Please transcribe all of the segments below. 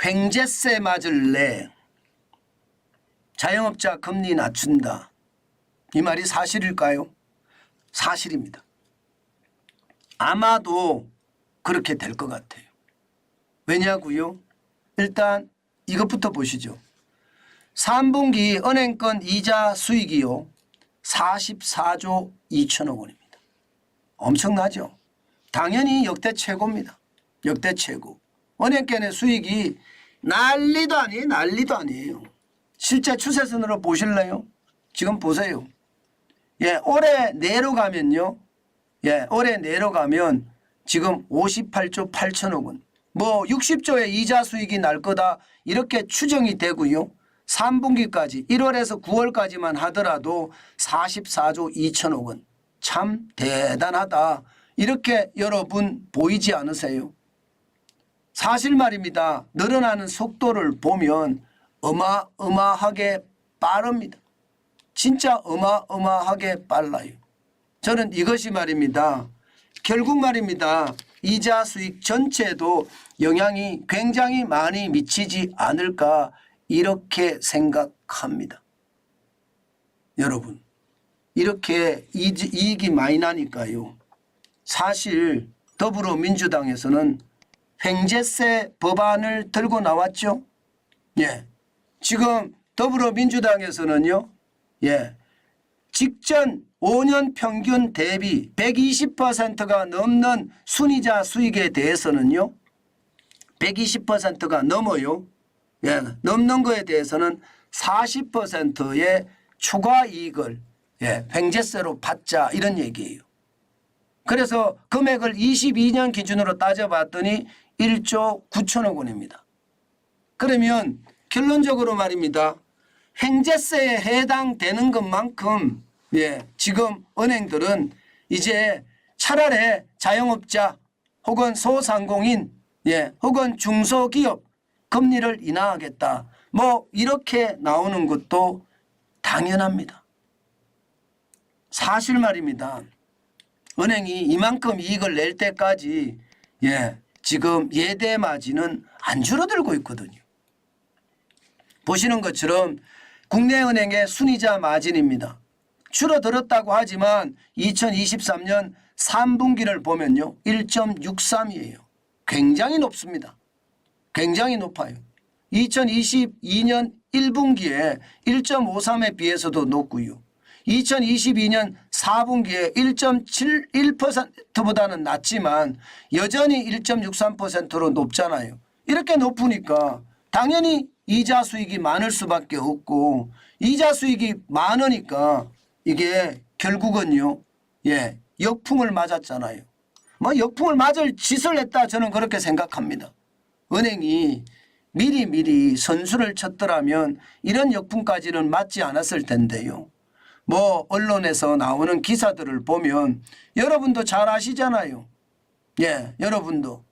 횡재세 맞을래 자영업자 금리 낮춘다. 이 말이 사실일까요? 사실입니다. 아마도 그렇게 될 것 같아요. 왜냐고요? 일단 이것부터 보시죠. 3분기 은행권 이자 수익이요 44조 2천억 원입니다. 엄청나죠? 당연히 역대 최고입니다. 역대 최고. 은행권의 수익이 난리도 아니에요. 난리도 아니에요. 실제 추세선으로 보실래요? 지금 보세요. 예, 올해 내로 가면요. 예, 올해 내로 가면 지금 58조 8천억 원. 뭐 60조의 이자 수익이 날 거다 이렇게 추정이 되고요. 3분기까지 1월에서 9월까지만 하더라도 44조 2천억 원. 참 대단하다. 이렇게 여러분 보이지 않으세요? 사실 말입니다. 늘어나는 속도를 보면 어마어마하게 빠릅니다. 진짜 어마어마하게 빨라요. 저는 이것이 말입니다. 결국 말입니다. 이자 수익 전체에도 영향이 굉장히 많이 미치지 않을까 이렇게 생각합니다. 여러분 이렇게 이익이 많이 나니까요. 사실 더불어민주당에서는 횡재세 법안을 들고 나왔죠. 예, 지금 더불어민주당에서는요. 예, 직전 5년 평균 대비 120%가 넘는 순이자 수익에 대해서는요. 120%가 넘어요. 예, 넘는 거에 대해서는 40%의 추가 이익을 예, 횡재세로 받자 이런 얘기예요. 그래서 금액을 22년 기준으로 따져봤더니 1조 9천억 원입니다. 그러면 결론적으로 말입니다. 횡재세에 해당되는 것만큼 예, 지금 은행들은 이제 차라리 자영업자 혹은 소상공인 예, 혹은 중소기업 금리를 인하하겠다. 뭐 이렇게 나오는 것도 당연합니다. 사실 말입니다. 은행이 이만큼 이익을 낼 때까지 예, 지금 예대 마진은 안 줄어들고 있거든요. 보시는 것처럼 국내은행의 순이자 마진입니다. 줄어들었다고 하지만 2023년 3분기를 보면요. 1.63이에요. 굉장히 높습니다. 굉장히 높아요. 2022년 1분기에 1.53에 비해서도 높고요. 2022년 4분기에 1.71%보다는 낮지만 여전히 1.63%로 높잖아요. 이렇게 높으니까 당연히 이자 수익이 많을 수밖에 없고 이자 수익이 많으니까 이게 결국은요. 예, 역풍을 맞았잖아요. 뭐 역풍을 맞을 짓을 했다 저는 그렇게 생각합니다. 은행이 미리 선수를 쳤더라면 이런 역풍까지는 맞지 않았을 텐데요. 뭐 언론에서 나오는 기사들을 보면 여러분도 잘 아시잖아요. 예, 여러분도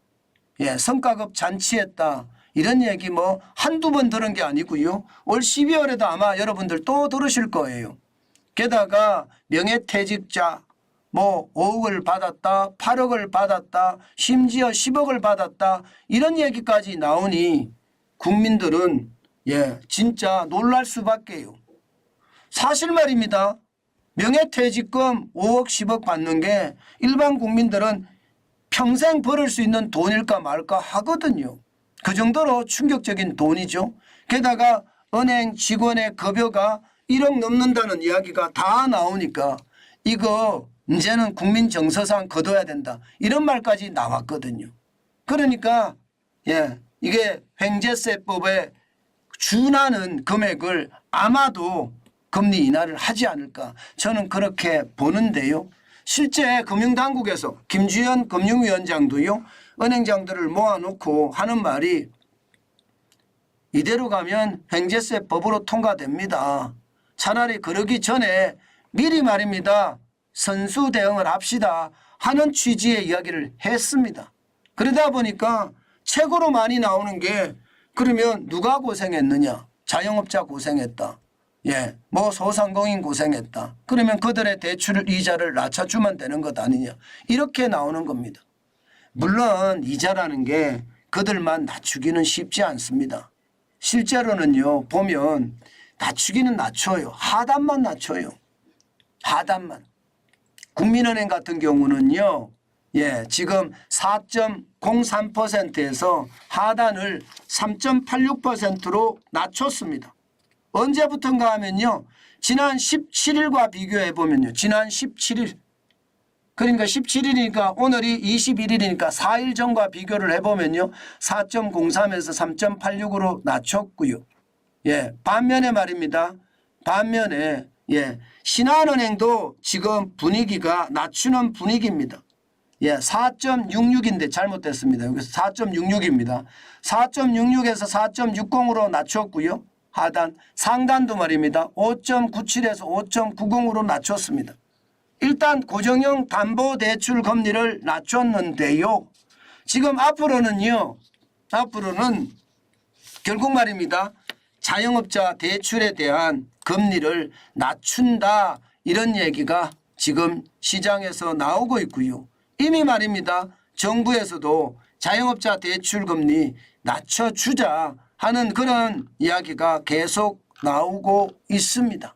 예, 성과급 잔치했다. 이런 얘기 뭐 한두 번 들은 게 아니고요. 올 12월에도 아마 여러분들 또 들으실 거예요. 게다가 명예퇴직자 뭐 5억을 받았다, 8억을 받았다, 심지어 10억을 받았다 이런 얘기까지 나오니 국민들은 예, 진짜 놀랄 수밖에요. 사실 말입니다. 명예퇴직금 5억 10억 받는 게 일반 국민들은 평생 벌을 수 있는 돈일까 말까 하거든요. 그 정도로 충격적인 돈이죠. 게다가 은행 직원의 급여가 1억 넘는다는 이야기가 다 나오니까 이거 이제는 국민 정서상 거둬야 된다. 이런 말까지 나왔거든요. 그러니까 예, 이게 횡재세법에 준하는 금액을 아마도 금리 인하를 하지 않을까 저는 그렇게 보는데요. 실제 금융당국에서 김주현 금융위원장도요. 은행장들을 모아놓고 하는 말이 이대로 가면 횡재세법으로 통과됩니다. 차라리 그러기 전에 미리 말입니다. 선수 대응을 합시다 하는 취지의 이야기를 했습니다. 그러다 보니까 최고로 많이 나오는 게 그러면 누가 고생했느냐. 자영업자 고생했다. 예, 뭐 소상공인 고생했다. 그러면 그들의 대출 이자를 낮춰주면 되는 것 아니냐. 이렇게 나오는 겁니다. 물론 이자라는 게 그들만 낮추기는 쉽지 않습니다. 실제로는요 보면 낮추기는 낮춰요. 하단만 낮춰요. 하단만. 국민은행 같은 경우는요 지금 4.03%에서 하단을 3.86%로 낮췄습니다. 언제부턴가 하면요 지난 17일과 비교해 보면요 지난 17일 그러니까 17일이니까 오늘이 21일이니까 4일 전과 비교를 해보면요 4.03에서 3.86으로 낮췄고요. 반면에 말입니다. 반면에 신한은행도 지금 분위기가 낮추는 분위기입니다. 4.66인데 잘못됐습니다. 여기서 4.66입니다. 4.66에서 4.60으로 낮췄고요. 하단 상단도 말입니다. 5.97에서 5.90으로 낮췄습니다. 일단 고정형 담보대출 금리를 낮췄는데요. 지금 앞으로는 결국 말입니다. 자영업자 대출에 대한 금리를 낮춘다 이런 얘기가 지금 시장에서 나오고 있고요. 이미 말입니다. 정부에서도 자영업자 대출 금리 낮춰주자 하는 그런 이야기가 계속 나오고 있습니다.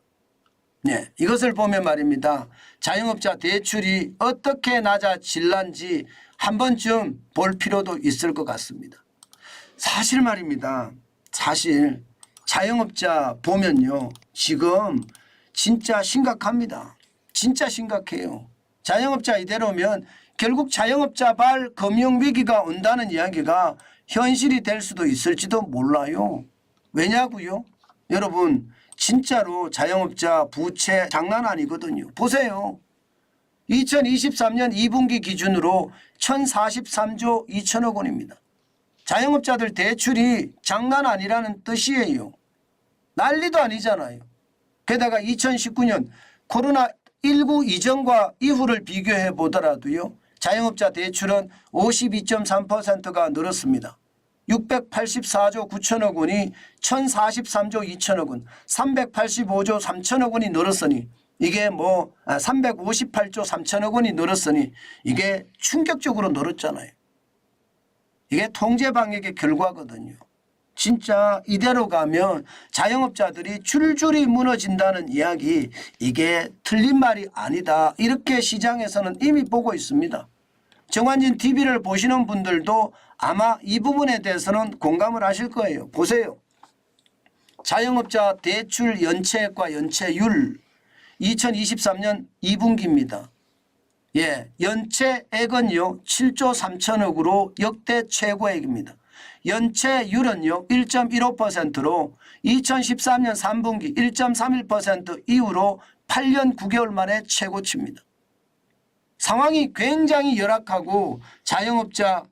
이것을 보면 말입니다. 자영업자 대출이 어떻게 낮아질란지 한 번쯤 볼 필요도 있을 것 같습니다. 사실 말입니다. 사실 자영업자 보면요. 지금 진짜 심각합니다. 진짜 심각해요. 자영업자 이대로면 결국 자영업자발 금융위기가 온다는 이야기가 현실이 될 수도 있을지도 몰라요. 왜냐고요? 여러분 진짜로 자영업자 부채 장난 아니거든요. 보세요. 2023년 2분기 기준으로 1043조 2천억 원입니다. 자영업자들 대출이 장난 아니라는 뜻이에요. 난리도 아니잖아요. 게다가 2019년 코로나19 이전과 이후를 비교해 보더라도요. 자영업자 대출은 52.3%가 늘었습니다. 684조 9천억 원이 1043조 2천억 원, 385조 3천억 원이 늘었으니 이게 358조 3천억 원이 늘었으니 이게 충격적으로 늘었잖아요. 이게 통제 방역의 결과거든요. 진짜 이대로 가면 자영업자들이 줄줄이 무너진다는 이야기 이게 틀린 말이 아니다. 이렇게 시장에서는 이미 보고 있습니다. 정환진 TV를 보시는 분들도 아마 이 부분에 대해서는 공감을 하실 거예요. 보세요. 자영업자 대출 연체액과 연체율 2023년 2분기입니다. 연체액은요 7조 3천억으로 역대 최고액입니다. 연체율은요 1.15%로 2013년 3분기 1.31% 이후로 8년 9개월 만에 최고치입니다. 상황이 굉장히 열악하고 자영업자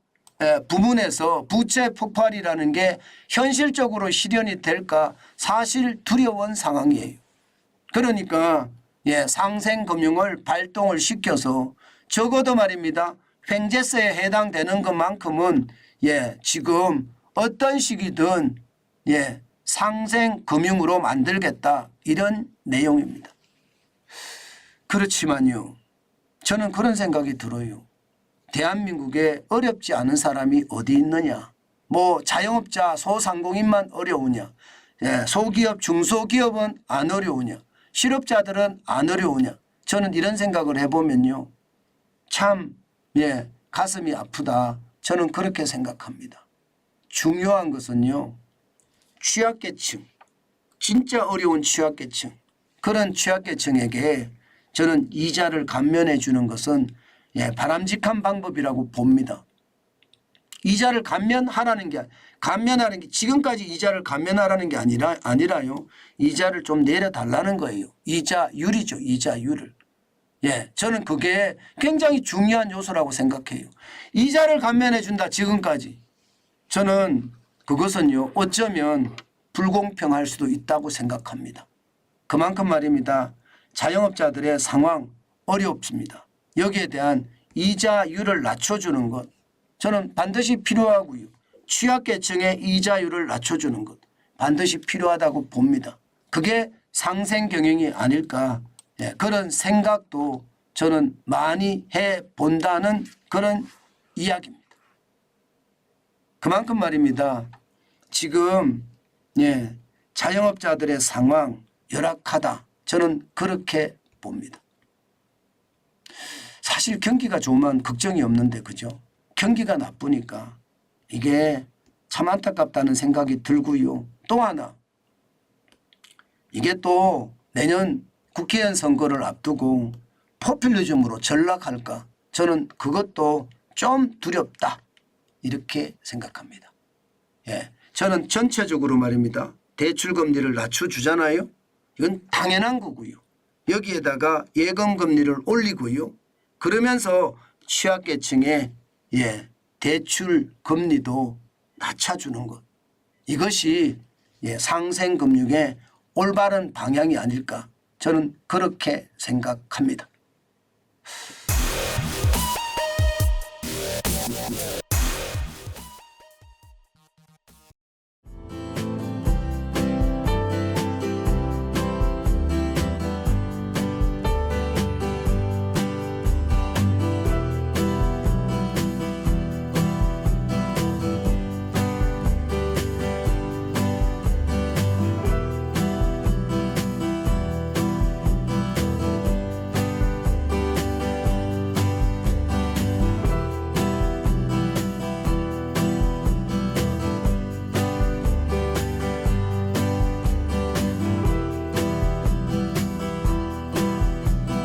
부문에서 부채 폭발이라는 게 현실적으로 실현이 될까 사실 두려운 상황이에요. 그러니까 상생금융을 발동을 시켜서 적어도 말입니다. 횡재세에 해당되는 것만큼은 지금 어떤 시기든 상생금융으로 만들겠다 이런 내용입니다. 그렇지만요. 저는 그런 생각이 들어요. 대한민국에 어렵지 않은 사람이 어디 있느냐. 자영업자 소상공인만 어려우냐. 소기업 중소기업은 안 어려우냐. 실업자들은 안 어려우냐. 저는 이런 생각을 해보면요. 참 가슴이 아프다. 저는 그렇게 생각합니다. 중요한 것은요. 취약계층. 진짜 어려운 취약계층. 그런 취약계층에게 저는 이자를 감면해 주는 것은 바람직한 방법이라고 봅니다. 이자를 감면하라는 게 지금까지 이자를 감면하라는 게 아니라요. 이자를 좀 내려달라는 거예요. 이자율이죠. 이자율을. 저는 그게 굉장히 중요한 요소라고 생각해요. 이자를 감면해 준다 지금까지. 저는 그것은요. 어쩌면 불공평할 수도 있다고 생각합니다. 그만큼 말입니다. 자영업자들의 상황 어렵습니다. 여기에 대한 이자율을 낮춰주는 것 저는 반드시 필요하고요. 취약계층의 이자율을 낮춰주는 것 반드시 필요하다고 봅니다. 그게 상생경영이 아닐까 그런 생각도 저는 많이 해본다는 그런 이야기입니다. 그만큼 말입니다. 지금 예, 자영업자들의 상황 열악하다. 저는 그렇게 봅니다. 사실 경기가 좋으면 걱정이 없는데 그죠? 경기가 나쁘니까 이게 참 안타깝다는 생각이 들고요. 또 하나 이게 또 내년 국회의원 선거를 앞두고 포퓰리즘으로 전락할까? 저는 그것도 좀 두렵다. 이렇게 생각합니다. 예, 저는 전체적으로 말입니다. 대출금리를 낮춰주잖아요. 이건 당연한 거고요. 여기에다가 예금금리를 올리고요. 그러면서 취약계층의 예, 대출금리도 낮춰주는 것. 이것이 예, 상생금융의 올바른 방향이 아닐까. 저는 그렇게 생각합니다.